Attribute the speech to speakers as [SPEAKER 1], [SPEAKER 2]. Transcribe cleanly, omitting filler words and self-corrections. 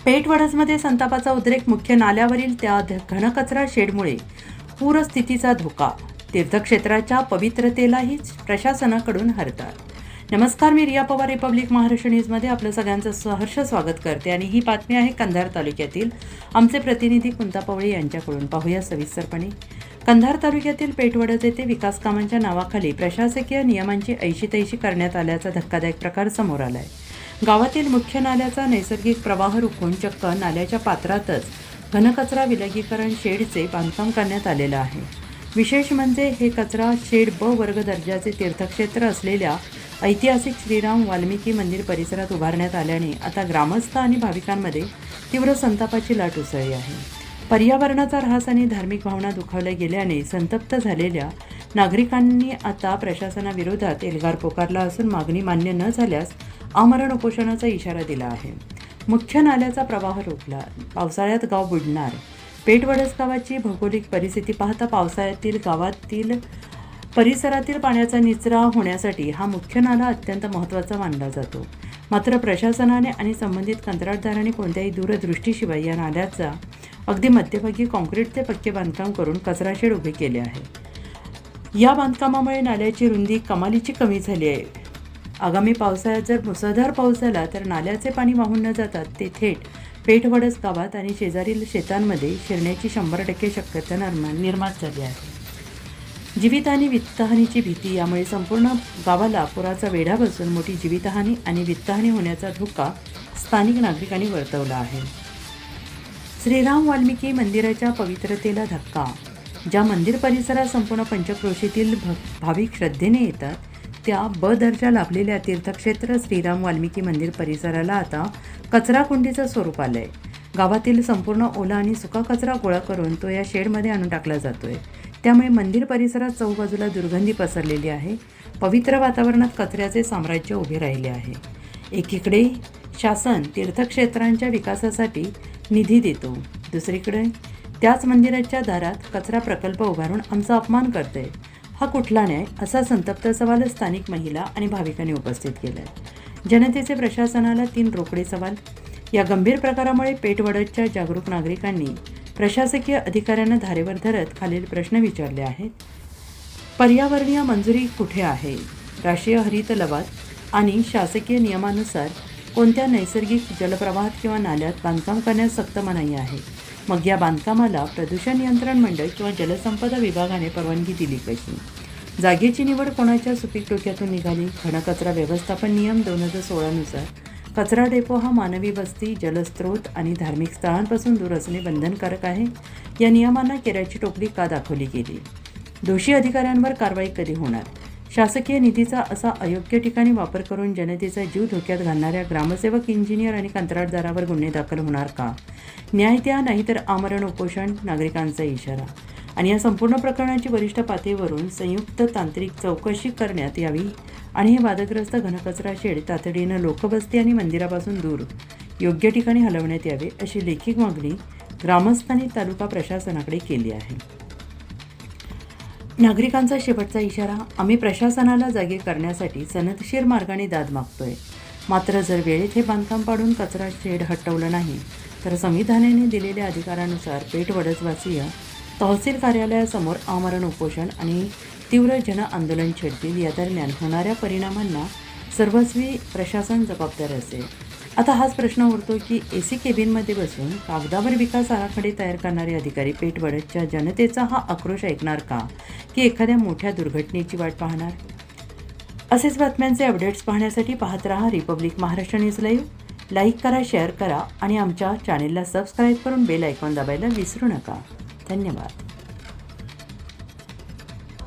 [SPEAKER 1] पेठवडजमध्ये संतापाचा उद्रेक. मुख्य नाल्यावरील त्या घनकचरा शेडमुळे पूरस्थितीचा धोका. तीर्थक्षेत्राच्या पवित्रतेलाही प्रशासनाकडून हरताळ. नमस्कार, मी रिया पवार रिपब्लिक महाराष्ट्र न्यूजमध्ये आपलं सगळ्यांचं सहर्ष स्वागत करते आणि ही बातमी आहे कंधार तालुक्यातील. आमचे प्रतिनिधी कुंता पवळे यांच्याकडून. पाहूया सविस्तरपणे. कंधार तालुक्यातील पेठवडज येथे विकास कामांच्या नावाखाली प्रशासकीय नियमांची ऐशी करण्यात आल्याचा धक्कादायक प्रकार समोर आलाय. गावातील मुख्य नाल्याचा नैसर्गिक प्रवाह रोखून चक्क नाल्याच्या पात्रातच घनकचरा विलगीकरण शेडचे बांधकाम करण्यात आलेलं आहे. विशेष म्हणजे हे कचरा शेड ब वर्ग दर्जाचे तीर्थक्षेत्र असलेल्या ऐतिहासिक श्रीराम वाल्मिकी मंदिर परिसरात उभारण्यात आल्याने आता ग्रामस्थ आणि भाविकांमध्ये तीव्र संतापाची लाट उसळली आहे. पर्यावरणाचा ऱ्हास आणि धार्मिक भावना दुखावल्या गेल्याने संतप्त झालेल्या नागरिकांनी आता प्रशासनाविरोधात एल्गार पोकारला असून मागणी मान्य न झाल्यास आमरण उपोषणाचा इशारा दिला आहे. मुख्य नाल्याचा प्रवाह रोखला, पावसाळ्यात गाव बुडणार. पेठवडज गावाची भौगोलिक परिस्थिती पाहता पावसाळ्यातील गावातील परिसरातील पाण्याचा निचरा होण्यासाठी हा मुख्य नाला अत्यंत महत्त्वाचा मानला जातो. मात्र प्रशासनाने आणि संबंधित कंत्राटदारांनी कोणत्याही दूरदृष्टीशिवाय या नाल्याचा अगदी मध्यभागी काँक्रीटचे पक्के बांधकाम करून कचरा शेड उभे केले आहे. या बांधकामामुळे नाल्याची रुंदी कमालीची कमी झाली आहे. आगामी पावसाळ्यात जर मुसळधार पाऊस झाला तर नाल्याचे पाणी वाहून न जातात ते थेट पेठवडज गावात आणि शेजारील शेतांमध्ये शिरण्याची 100% शक्यता निर्माण झाली आहे. जीवित आणि वित्तहानीची भीती. यामुळे संपूर्ण गावाला पुराचा वेढा बसून मोठी जीवितहानी आणि वित्तहानी होण्याचा धोका स्थानिक नागरिकांनी वर्तवला आहे. श्रीराम वाल्मिकी मंदिराच्या पवित्रतेला धक्का. ज्या मंदिर परिसरात संपूर्ण पंचक्रोशीतील भाविक श्रद्धेने येतात त्या ब दर्जा लाभलेल्या तीर्थक्षेत्र श्रीराम वाल्मिकी मंदिर परिसराला आता कचराकुंडीचं स्वरूप आलं आहे. गावातील संपूर्ण ओला आणि सुका कचरा गोळा करून तो या शेडमध्ये आणून टाकला जातोय. त्यामुळे मंदिर परिसरात चौबाजूला दुर्गंधी पसरलेली आहे. पवित्र वातावरणात कचऱ्याचे साम्राज्य उभे राहिले आहे. एकीकडे शासन तीर्थक्षेत्रांच्या विकासासाठी निधी देतो, दुसरीकडे त्याच मंदिराच्या दारात कचरा प्रकल्प उभारून आमचा अपमान करते. हा कुठला न्याय, असा संतप्त सवाल स्थानिक महिला आणि भाविकांनी उपस्थित केला आहे. जनतेचे प्रशासनाला 3 रोकडे सवाल. या गंभीर प्रकारामुळे पेठवडजच्या जागरूक नागरिकांनी प्रशासकीय अधिकाऱ्यांना धारेवर धरत खालील प्रश्न विचारले आहेत. पर्यावरणीय मंजुरी कुठे आहे? राष्ट्रीय हरित लवाद आणि शासकीय नियमानुसार कोणत्या नैसर्गिक जलप्रवाहात किंवा नाल्यात बांधकाम करण्यास सक्त मनाई आहे? मग या बांधकामाला प्रदूषण नियंत्रण मंडळ किंवा जलसंपदा विभागाने परवानगी दिली कशी? जागेची निवड कोणाच्या सुपीक डोक्यातून निघाली? घनकचरा व्यवस्थापन नियम 2016 नुसार कचरा डेपो हा मानवी वस्ती, जलस्रोत आणि धार्मिक स्थळांपासून दूर असणे बंधनकारक आहे. या नियमांना केराची टोपली का दाखवली गेली? दोषी अधिकाऱ्यांवर कारवाई कधी होणार? शासकीय निधीचा असा अयोग्य ठिकाणी वापर करून जनतेचा जीव धोक्यात घालणाऱ्या ग्रामसेवक, इंजिनियर आणि कंत्राटदारावर गुन्हे दाखल होणार का? न्याय द्या, नाहीतर आमरण उपोषण, नागरिकांचा इशारा. आणि या संपूर्ण प्रकरणाची वरिष्ठ पातळीवरून संयुक्त तांत्रिक चौकशी करण्यात यावी आणि हे वादग्रस्त घनकचरा शेड तातडीनं लोकवस्ती आणि मंदिरापासून दूर योग्य ठिकाणी हलवण्यात यावे, अशी लेखी मागणी ग्रामस्थांनी तालुका प्रशासनाकडे केली आहे. नागरिकांचा शेवटचा इशारा. आम्ही प्रशासनाला जागे करण्यासाठी सनदशीर मार्गाने दाद मागतोय. मात्र जर वेळेत हे बांधकाम पाडून कचरा शेड हटवलं नाही तर संविधानाने दिलेल्या अधिकारानुसार पेठवडजवासीय तहसील कार्यालयासमोर आमरण उपोषण आणि तीव्र जन आंदोलन छेडतील. या दरम्यान होणाऱ्या परिणामांना सर्वस्वी प्रशासन जबाबदार असेल. आता हाच प्रश्न उरतो की AC केबिनमध्ये बसून कागदावर विकास आराखडे तयार करणारे अधिकारी पेठवडजच्या जनतेचा हा आक्रोश ऐकणार का, की एखाद्या मोठ्या दुर्घटनेची वाट पाहणार? असेच बातम्यांचे अपडेट्स पाहण्यासाठी पाहत रहा Republic Maharashtra news live. Like करा, शेअर करा आणि आमच्या चॅनेलला सबस्क्राईब करून बेल आयकॉन दाबायला विसरू नका. धन्यवाद.